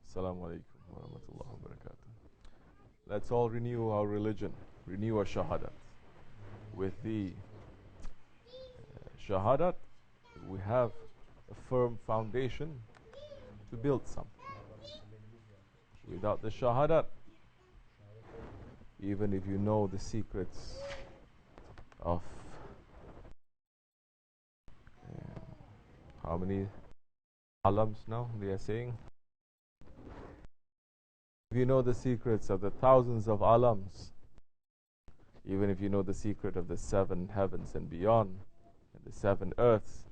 Assalamu alaikum wa rahmatullahi wa barakatuh. Let's all renew our religion, renew our shahadat. With the shahadat, we have a firm foundation to build something. Without the shahadat, even if you know the secrets of how many alams now they are saying, if you know the secrets of the thousands of alams, even if you know the secret of the 7 heavens and beyond, and the 7 earths,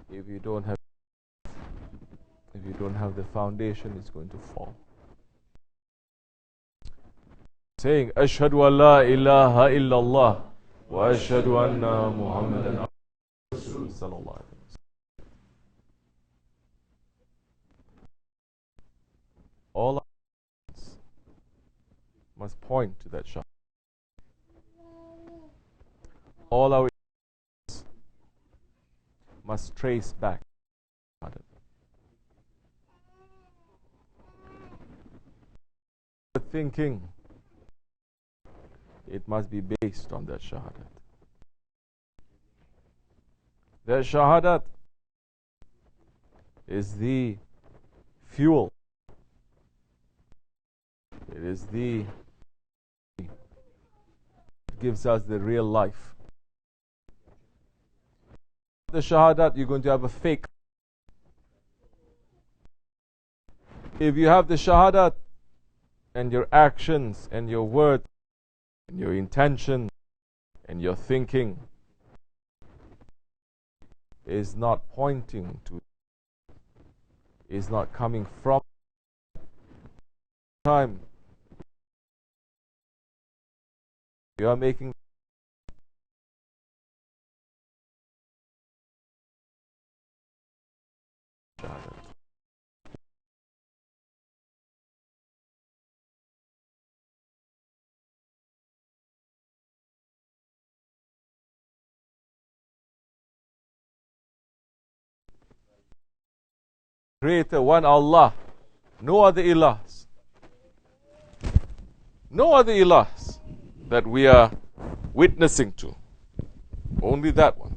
if you don't have the foundation, it's going to fall. Saying ashhadu an la ilaha illallah wa ashhadu anna muhammadan rasul sallallahu alaihi wasallam. All our actions must point to that shahada. All our actions must trace back to shahada. The thinking, it must be based on that shahadat. That shahadat is the fuel. It is the gives us the real life. The shahadat, you're going to have a fake. If you have the shahadat and your actions and your words and your intention and your thinking is not pointing to, is not coming from time, you are making shahadat. Creator, one Allah, no other ilahs. No other ilahs that we are witnessing to. Only that one.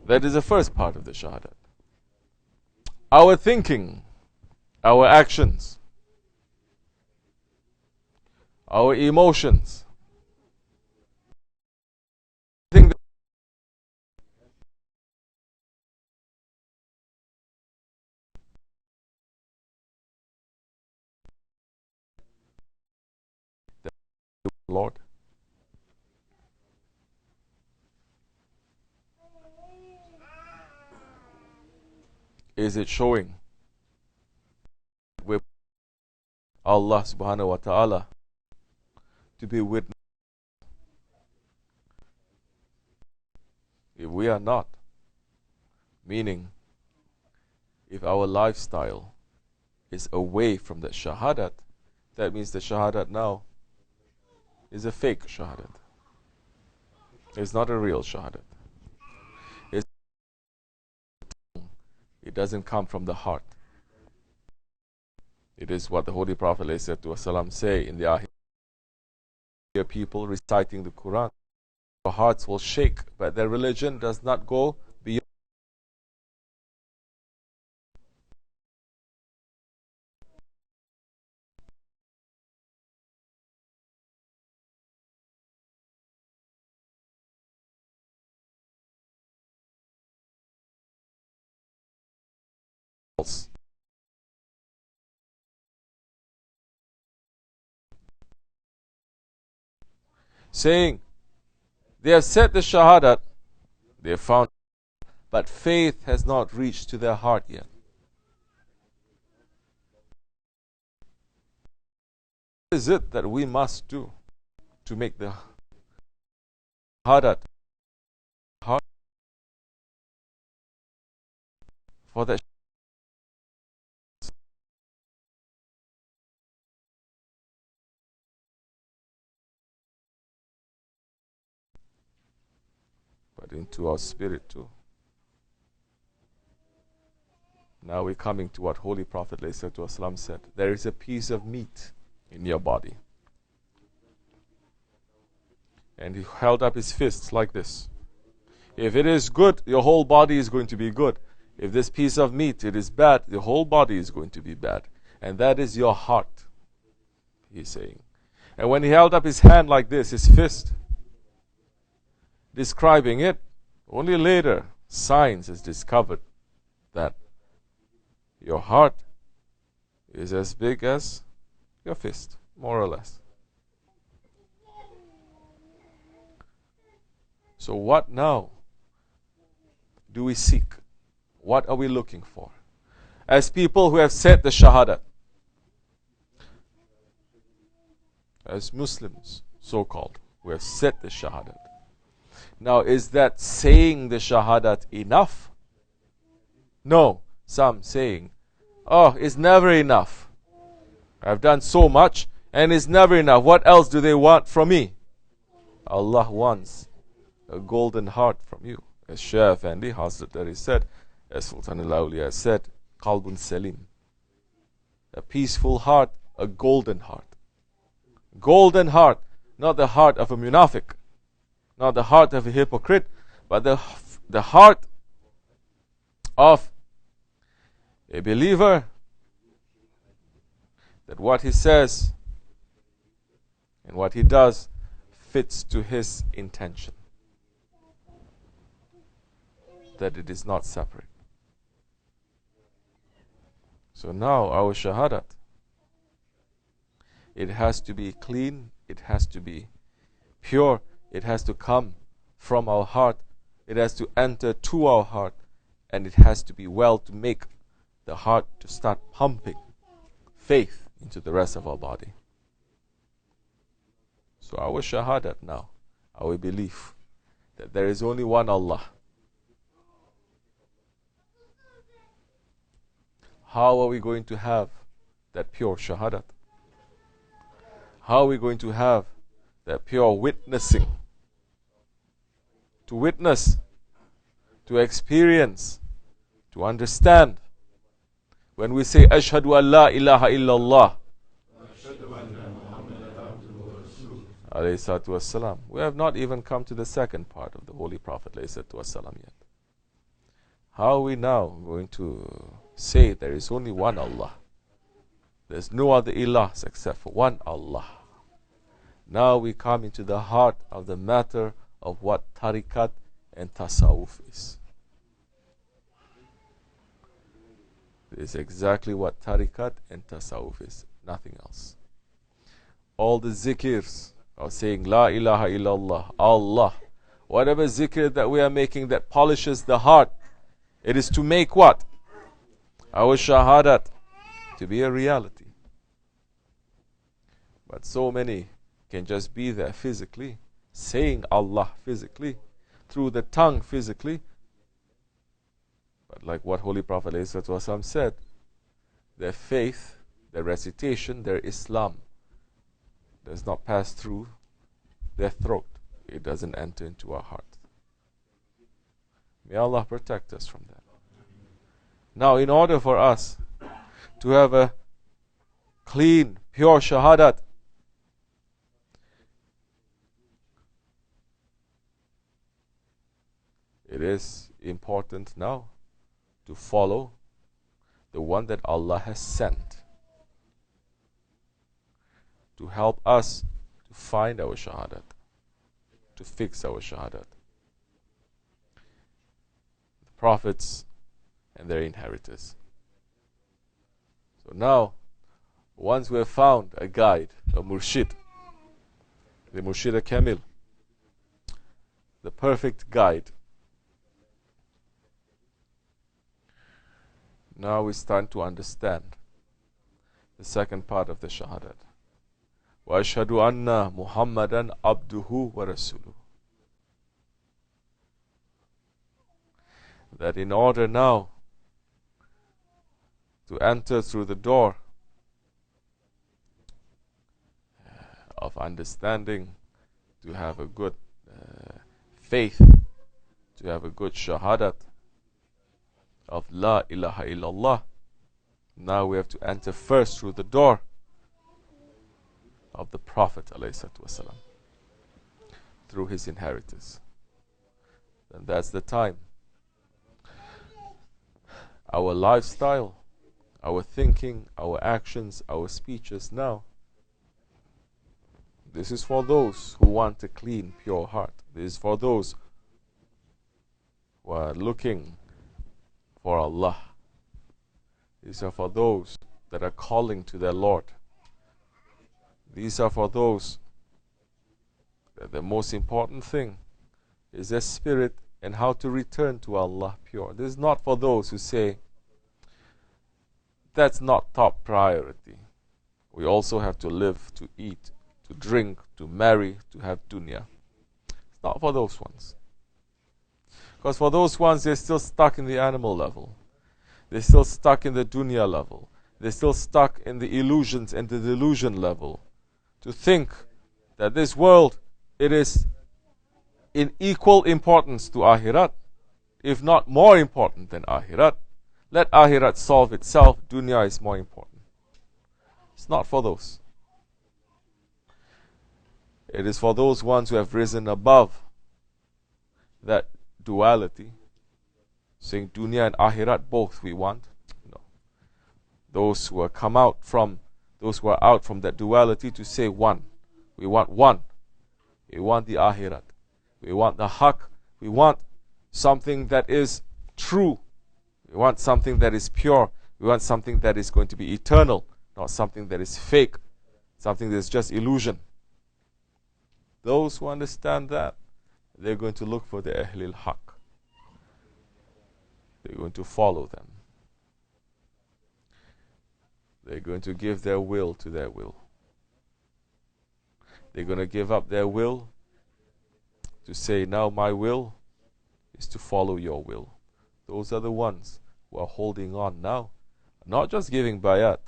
That is the first part of the shahadat. Our thinking, our actions, our emotions. Think Lord. Is it showing with Allah subhanahu wa ta'ala to be witness? If we are not, meaning if our lifestyle is away from the shahadat, that means the shahadat now is a fake shahadat. It's not a real shahadat. It doesn't come from the heart. It is what the Holy Prophet ﷺ say in the Ahir. Hear people reciting the Quran. Their hearts will shake, but their religion does not go beyond. Saying, they have said the shahadat, they have found, but faith has not reached to their heart yet. What is it that we must do to make the shahadat heart for that? But into our spirit too. Now we're coming to what Holy Prophet ﷺ said. There is a piece of meat in your body. And he held up his fists like this. If it is good, your whole body is going to be good. If this piece of meat, it is bad, the whole body is going to be bad. And that is your heart, he's saying. And when he held up his hand like this, his fist, describing it, only later science has discovered that your heart is as big as your fist, more or less. So what now do we seek? What are we looking for? As people who have said the Shahadat, as Muslims, so-called, who have said the Shahadat. Now, is that saying the Shahadat enough? No. Some saying, oh, it's never enough. I've done so much and it's never enough. What else do they want from me? Allah wants a golden heart from you. As Shaykh Effendi, Hazrat Dari said, as Sultan al-Awliya said, Qalbun Salim. A peaceful heart, a golden heart. Golden heart, not the heart of a munafiq, not the heart of a hypocrite, but the heart of a believer, that what he says and what he does fits to his intention, that it is not separate. So now our shahadat, it has to be clean, it has to be pure, it has to come from our heart, it has to enter to our heart, and it has to be well to make the heart to start pumping faith into the rest of our body. So our shahadat now, our belief that there is only one Allah. How are we going to have that pure shahadat? How are we going to have that pure witnessing? To witness, to experience, to understand. When we say, Ashhadu an la ilaha illallah, alayhi salatu wassalam, we have not even come to the second part of the Holy Prophet alayhi salatu wassalam yet. How are we now going to say there is only one Allah? There's no other ilahs except for one Allah. Now we come into the heart of the matter of what tariqat and tasawwuf is. This is exactly what tariqat and tasawwuf is, nothing else. All the zikrs of saying La ilaha illallah, Allah, whatever zikr that we are making that polishes the heart, it is to make what? Our shahadat to be a reality. But so many can just be there physically, saying Allah physically, through the tongue physically. But like what Holy Prophet ﷺ said, their faith, their recitation, their Islam does not pass through their throat. It doesn't enter into our heart. May Allah protect us from that. Now, in order for us to have a clean, pure shahadat, it is important now to follow the one that Allah has sent to help us to find our shahadat, to fix our shahadat. The prophets and their inheritors. So now, once we have found a guide, a murshid, the murshid kamil, the perfect guide, now we start to understand the second part of the shahadat. Wa ashhadu anna Muhammadan abduhu wa rasuluhu. That in order now to enter through the door of understanding, to have a good faith, to have a good shahadat, of La ilaha illallah. Now we have to enter first through the door of the Prophet ﷺ, through his inheritors. And that's the time. Our lifestyle, our thinking, our actions, our speeches now. This is for those who want a clean, pure heart. This is for those who are looking for Allah. These are for those that are calling to their Lord. These are for those that the most important thing is their spirit and how to return to Allah pure. This is not for those who say, that's not top priority. We also have to live, to eat, to drink, to marry, to have dunya. It's not for those ones. Because for those ones, they're still stuck in the animal level. They're still stuck in the dunya level. They're still stuck in the illusions and the delusion level. To think that this world, it is in equal importance to Akhirat, if not more important than Akhirat. Let Akhirat solve itself. Dunya is more important. It's not for those. It is for those ones who have risen above that duality, saying dunya and Akhirat both we want. No. Those who are come out from, those who are out from that duality to say one. We want one. We want the Akhirat. We want the Haqq. We want something that is true. We want something that is pure. We want something that is going to be eternal, not something that is fake, something that is just illusion. Those who understand that, they're going to look for the Ahlul Haqq. They're going to follow them. They're going to give their will to their will. They're going to give up their will to say, now my will is to follow your will. Those are the ones who are holding on now. Not just giving bayat,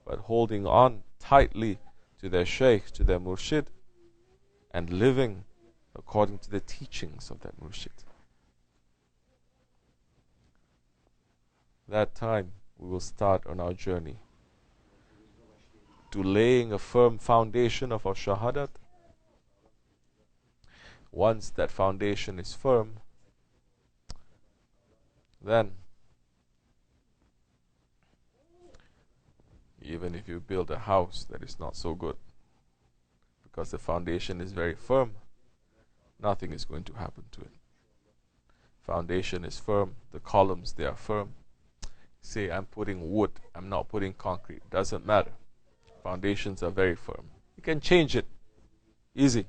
but holding on tightly to their Shaykh, to their Murshid, and living according to the teachings of that Murshid. That time we will start on our journey to laying a firm foundation of our shahadat. Once that foundation is firm, then even if you build a house that is not so good, because the foundation is very firm, nothing is going to happen to it. Foundation is firm, the columns, they are firm. Say, I'm putting wood, I'm not putting concrete, doesn't matter. Foundations are very firm. You can change it easy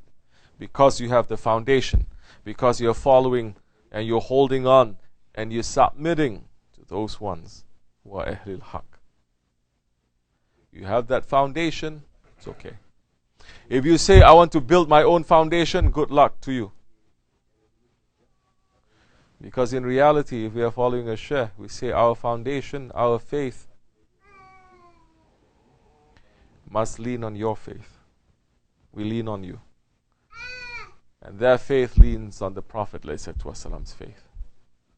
because you have the foundation, because you're following and you're holding on and you're submitting to those ones who are Ahlul Haqq. You have that foundation, it's okay. If you say, I want to build my own foundation, good luck to you. Because in reality, if we are following a Shaykh, we say our foundation, our faith must lean on your faith. We lean on you. And their faith leans on the Prophet ﷺ's faith.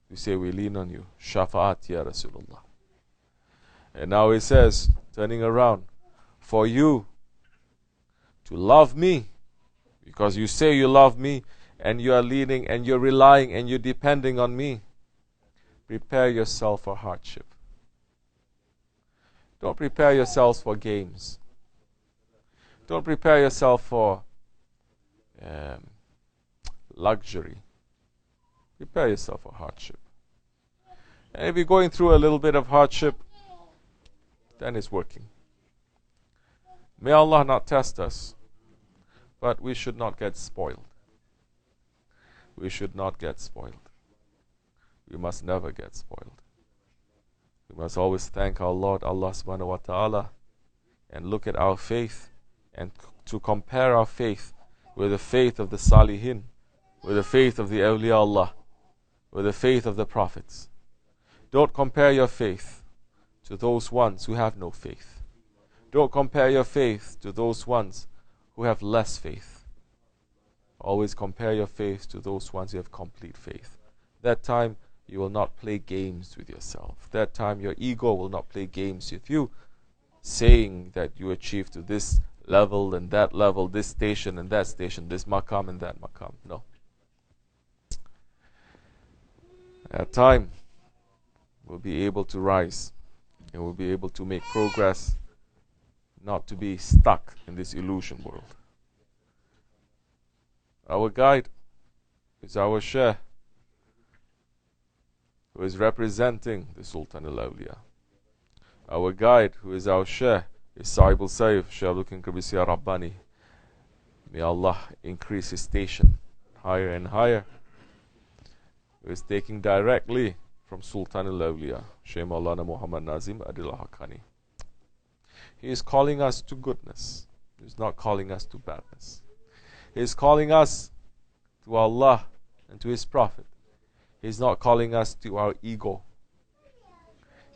We say we lean on you. Shafa'at ya Rasulullah. And now he says, turning around, for you to love me, because you say you love me, and you are leaning and you're relying and you're depending on me, prepare yourself for hardship. Don't prepare yourselves for games. Don't prepare yourself for luxury. Prepare yourself for hardship. And if you're going through a little bit of hardship, then it's working. May Allah not test us, but we should not get spoiled. We should not get spoiled. We must never get spoiled. We must always thank our Lord, Allah subhanahu wa ta'ala, and look at our faith, and to compare our faith with the faith of the Salihin, with the faith of the Awliya Allah, with the faith of the Prophets. Don't compare your faith to those ones who have no faith. Don't compare your faith to those ones who have less faith. Always compare your faith to those ones who have complete faith. That time You will not play games with yourself. That time your ego will not play games with you, saying that you achieved to this level and that level, this station and that station, this maqam and that maqam. No. At time, we'll be able to rise and we'll be able to make progress, not to be stuck in this illusion world. Our guide is our Shaykh, who is representing the Sultan al-Awliya. Our guide, who is our Shaykh, is Sahib al-Sayf, Shaykh Abdulkerim Kibrisi Rabbani. May Allah increase his station higher and higher. Who is taking directly from Sultan al-Awliya, Shaykh Maulana Muhammad Nazim Adil Haqqani. He is calling us to goodness. He is not calling us to badness. He is calling us to Allah and to His Prophet. He is not calling us to our ego.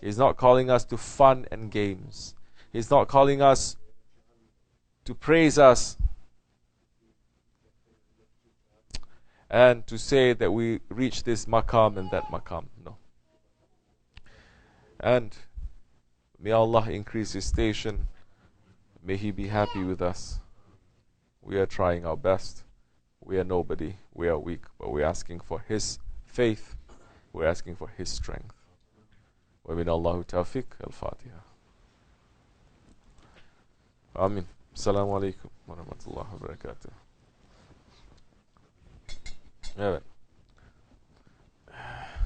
He is not calling us to fun and games. He is not calling us to praise us and to say that we reach this maqam and that maqam. No. And may Allah increase His station. May He be happy with us. We are trying our best. We are nobody. We are weak. But we are asking for His faith. We are asking for His strength. ومن الله توفيق الفاتحة. آمين. السلام عليكم ورحمة الله وبركاته. Evet.